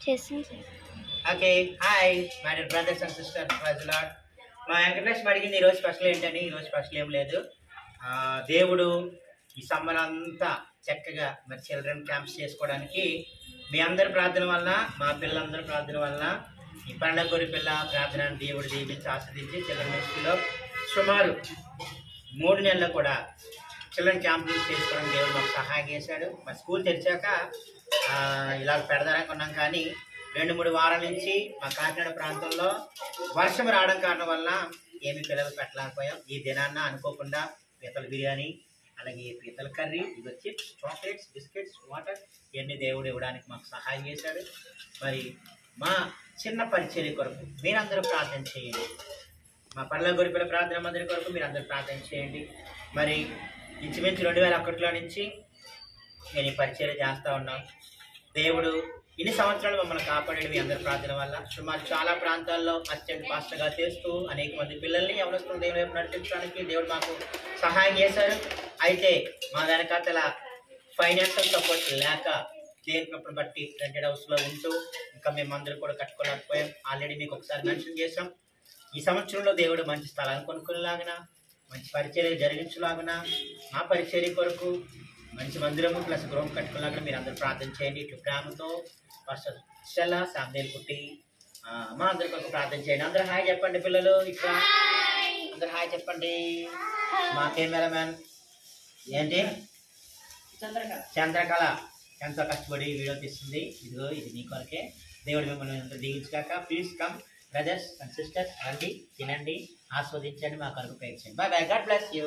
చేసింది. Okay, hi my dear brothers and sisters, praise Lord. మా వెంకటేశ్వర అడిగింది ఈరోజు స్పెషల్ ఏంటని. ఈరోజు స్పెషల్ ఏం లేదు. దేవుడు ఈ సమ్మర్ అంతా చక్కగా మరి చిల్డ్రన్ క్యాంప్స్ చేసుకోవడానికి మీ అందరి ప్రార్థన వలన, మా పిల్లలందరి ప్రార్థన వలన, ఈ పండగ గురి పిల్ల ప్రార్థన దేవుడు దీవించి ఆస్వాదించి చిల్డ్రన్ మినిస్ట్రీలో సుమారు 3 నెలలు కూడా చిల్డ్రన్ క్యాంపులు చేసుకోవడానికి దేవుడు మాకు సహాయం చేశాడు. మా స్కూల్ తెరిచాక ఇలా పెడదారనుకున్నాం, కానీ 2-3 వారాల నుంచి మా కాకినాడ ప్రాంతంలో వర్షం రావడం కారణం వల్ల ఏమి పిల్లలు పెట్టలేకపోయాం. ఈ దినాన్న అనుకోకుండా పీతల బిర్యానీ, అలాగే పీతల కర్రీ, ఇవి చిప్స్, చాక్లెట్స్, బిస్కెట్స్, వాటర్ ఇవన్నీ దేవుడు ఇవ్వడానికి మాకు సహాయం చేశాడు. మరి మా చిన్న పరిచర్య కొరకు మీరందరూ ప్రార్థన చేయండి. మా పల్లె గొరిపిల్ల ప్రార్థన మందిరి కొరకు మీరందరూ ప్రార్థన చేయండి. మరి ఇంచుమించు 2001లో నుంచి నేను ఈ పరిచర్య చేస్తూ ఉన్నాను. దేవుడు ఇన్ని సంవత్సరాలు మమ్మల్ని కాపాడాడు మీ అందరి ప్రార్థన వల్ల. సుమారు చాలా ప్రాంతాల్లో అసిస్టెంట్ పాస్టర్గా చేస్తూ అనేక మంది పిల్లల్ని ఎవరొస్తున్న దేవుని వైపు నడిపించడానికి దేవుడు మాకు సహాయం చేశారు. అయితే మా వెనకాతల ఫైనాన్షియల్ సపోర్ట్ లేక చేరినప్పుడు బట్టి రెంటెడ్ హౌస్లో ఉంటూ ఇంకా మేమందరూ కూడా కట్టుకోలేకపోయాం. ఆల్రెడీ మీకు ఒకసారి మెన్షన్ చేసాం. ఈ సంవత్సరంలో దేవుడు మంచి స్థలాన్ని కొనుక్కునేలాగిన, మంచి పరిచర్య జరిగించలాగిన, మా పరిచర్య కొరకు మంచి మందిరము ప్లస్ గృహం కట్టుకునేలాగా మీరు అందరూ ప్రార్థన చేయండి. ఇటు ప్రేమతో ఫస్ట్ స్టెల్లా శామ్యుయల్ కుట్టి మా అందరి కొరకు ప్రార్థన చేయండి. అందరూ హాయ్ చెప్పండి పిల్లలు. ఇక్కడ అందరూ హాయ్ చెప్పండి. మా కెమెరామ్యాన్ ఏంటి చంద్రకళ ఎంతో కష్టపడి వీడియో తీస్తుంది. ఇదిగో ఇది నీ కొరకే. దేవుడు మిమ్మల్ని ఎంతో దీవించాక please come brothers and sisters, రండి, తినండి, ఆస్వాదించండి, మా కొరకు ప్రేక్షించండి. Bye bye, God bless you.